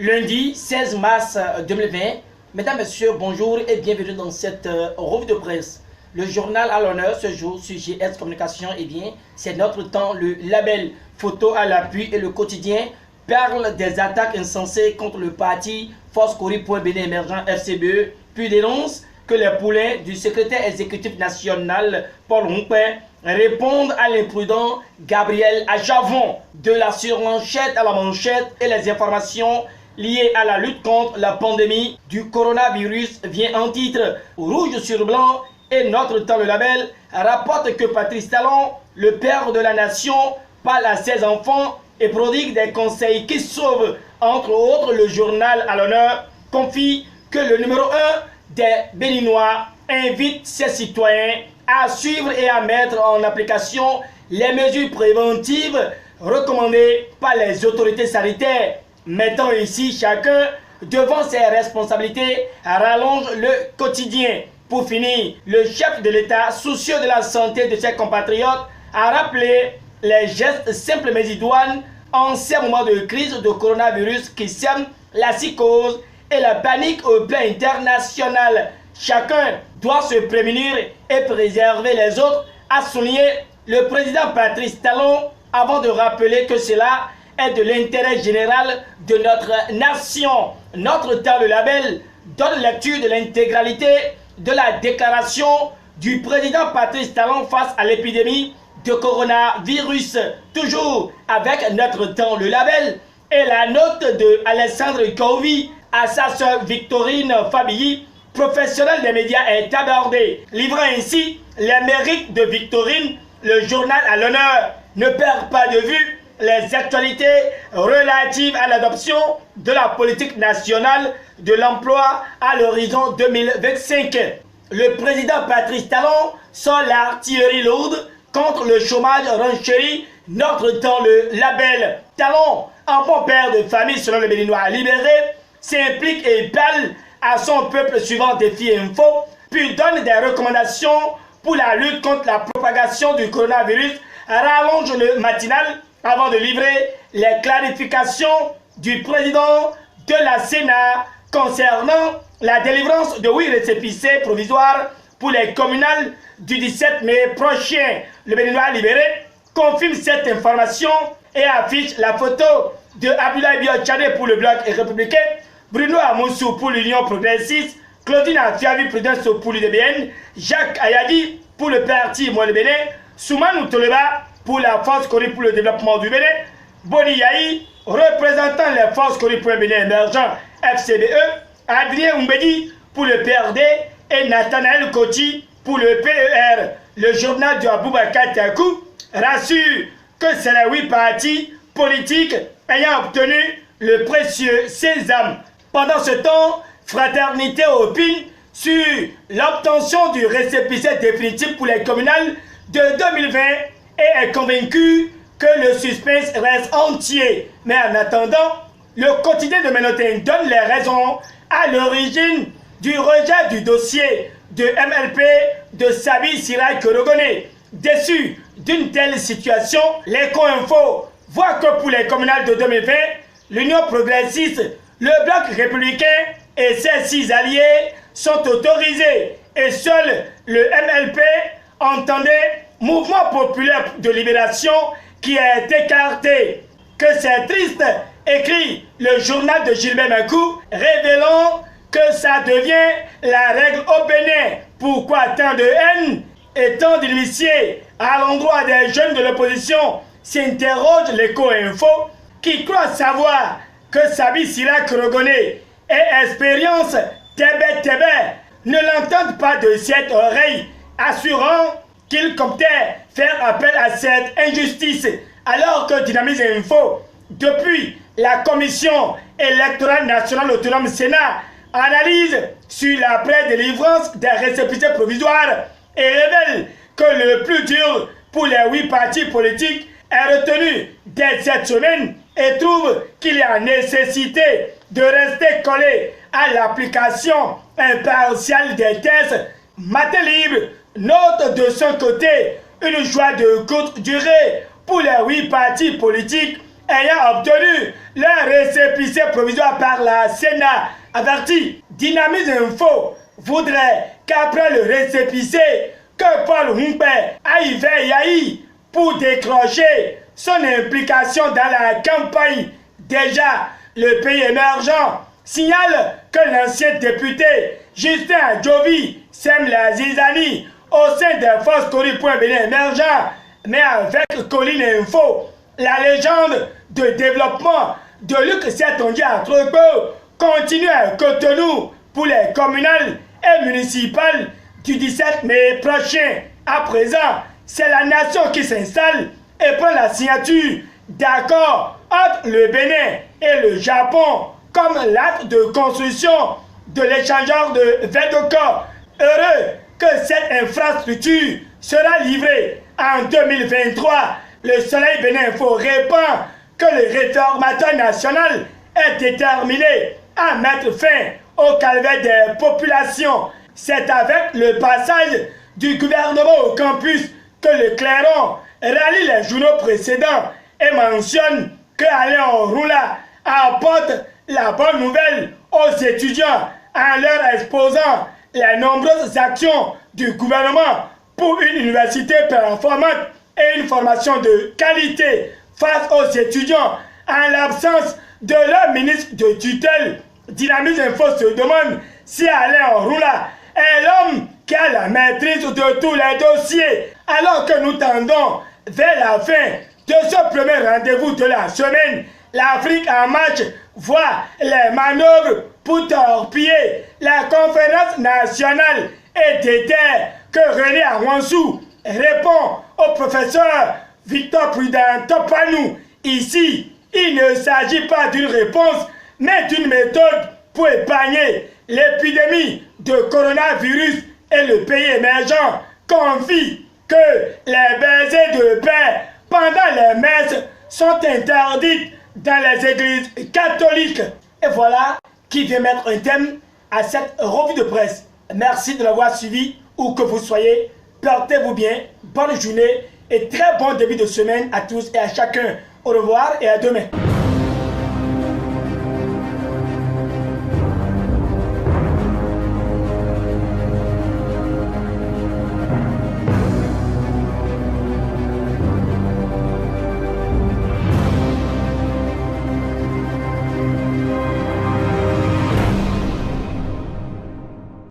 Lundi 16 mars 2020. Mesdames, Messieurs, bonjour et bienvenue dans cette revue de presse. Le journal à l'honneur ce jour sur GS Communication, c'est notre temps. Le label photo à l'appui et le quotidien parle des attaques insensées contre le parti Force Cori.bd émergent FCBE, puis dénonce que les poulains du secrétaire exécutif national Paul Rompin répondent à l'imprudent Gabriel Ajavon. De la surenchère à la manchette et les informations liées à la lutte contre la pandémie du coronavirus vient en titre rouge sur blanc. Et notre temps, le label, rapporte que Patrice Talon, le père de la nation, parle à ses enfants et prodigue des conseils qui sauvent. Entre autres, le journal à l'honneur confie que le numéro 1 des Béninois invite ses citoyens à suivre et à mettre en application les mesures préventives recommandées par les autorités sanitaires. Mettant ici chacun devant ses responsabilités, rallonge le quotidien. Pour finir, le chef de l'État, soucieux de la santé de ses compatriotes, a rappelé les gestes simples mais idoines en ces moments de crise de coronavirus qui sèment la psychose et la panique au plan international. Chacun doit se prémunir et préserver les autres, a souligné le président Patrice Talon avant de rappeler que cela est de l'intérêt général de notre nation. Notre temps, le label, donne lecture de l'intégralité de la déclaration du président Patrice Talon face à l'épidémie de coronavirus. Toujours avec notre temps, le label, et la note de Alessandre Kovi à sa sœur Victorine Fabilly, professionnelle des médias, est abordée. Livrant ainsi les mérites de Victorine, le journal à l'honneur ne perd pas de vue les actualités relatives à l'adoption de la politique nationale de l'emploi à l'horizon 2025. Le président Patrice Talon sort l'artillerie lourde contre le chômage renchéri. Notre temps, le label Talon, un bon père de famille selon le Béninois libéré, s'implique et parle à son peuple suivant Défi Info, puis donne des recommandations pour la lutte contre la propagation du coronavirus, rallonge le matinal avant de livrer les clarifications du président de la Sénat concernant la délivrance de 8 récépissés provisoires pour les communales du 17 mai prochain. Le Béninois libéré confirme cette information et affiche la photo de Abdoulaye Biotchane pour le Bloc républicain, Bruno Amoussou pour l'Union progressiste, Claudine Afiavi Prudence pour l'UDBN, Jacques Ayadi pour le parti Moi le Bénin, Soumanou Toleba pour la Force Cori pour le développement du Bénin, Boni Yahi, représentant les Forces Cori pour le Bénin émergent FCBE, Adrien Mbedi pour le PRD et Nathanaël Koti pour le PER. Le journal de Aboubakar Takou rassure que c'est les 8 partis politiques ayant obtenu le précieux sésame. Pendant ce temps, Fraternité opine sur l'obtention du récépissé définitif pour les communales de 2020 et est convaincu que le suspense reste entier. Mais en attendant, le quotidien de Ménotin donne les raisons à l'origine du rejet du dossier de MLP de Sabi Sirak Rogone. Déçu d'une telle situation, l'Éco-Info voit que pour les communales de 2020, l'Union progressiste, le Bloc républicain et ses 6 alliés sont autorisés et seul le MLP, entendait Mouvement populaire de libération, qui est écarté. Que c'est triste, écrit le journal de Gilbert Makou, révélant que ça devient la règle au Bénin. Pourquoi tant de haine et tant d'initiés à l'endroit des jeunes de l'opposition, s'interroge l'Éco-Info, qui croit savoir que Sabi Sirak Rogone et Expérience Tébé ne l'entendent pas de cette oreille, assurant qu'il comptait faire appel à cette injustice, alors que Dynamise Info, depuis la Commission électorale nationale autonome Sénat, analyse sur la pré-délivrance des récépissés provisoires et révèle que le plus dur pour les 8 partis politiques est retenu dès cette semaine et trouve qu'il y a nécessité de rester collé à l'application impartiale des tests. Matin Libre note de son côté une joie de courte durée pour les 8 partis politiques ayant obtenu leur récépissé provisoire par la Sénat, avertit. Dynamisme Info voudrait qu'après le récépissé, que Paul Humbert aille vers Yahi pour décrocher son implication dans la campagne. Déjà, le pays émergent signale que l'ancien député Justin Adjovi sème la zizanie au sein des forces Cori.Bénin émergents, mais avec Colline Info, la légende de développement de Luc Sertondier à Troco continue à Cotonou pour les communales et municipales du 17 mai prochain. À présent, c'est la nation qui s'installe et prend la signature d'accord entre le Bénin et le Japon comme l'acte de construction de l'échangeur de Védoka. Heureux que cette infrastructure sera livrée en 2023. Le Soleil Bénin Info répond que le réformateur national est déterminé à mettre fin au calvaire des populations. C'est avec le passage du gouvernement au campus que le Clairon rallie les journaux précédents et mentionne que Alain Roula apporte la bonne nouvelle aux étudiants en leur exposant les nombreuses actions du gouvernement pour une université performante et une formation de qualité face aux étudiants en l'absence de leur ministre de tutelle. Dynamisme Info se demande si Alain Roula est l'homme qui a la maîtrise de tous les dossiers, alors que nous tendons vers la fin de ce premier rendez-vous de la semaine. L'Afrique en marche voit les manœuvres pour torpiller la conférence nationale et déterre que René Awansou répond au professeur Victor Prudent Topanou. Ici, il ne s'agit pas d'une réponse, mais d'une méthode pour épargner l'épidémie de coronavirus et le pays émergent confie que les baisers de paix pendant les messes sont interdites dans les églises catholiques. Et voilà qui vient mettre un thème à cette revue de presse. Merci de l'avoir suivi où que vous soyez. Portez-vous bien, bonne journée et très bon début de semaine à tous et à chacun. Au revoir et à demain.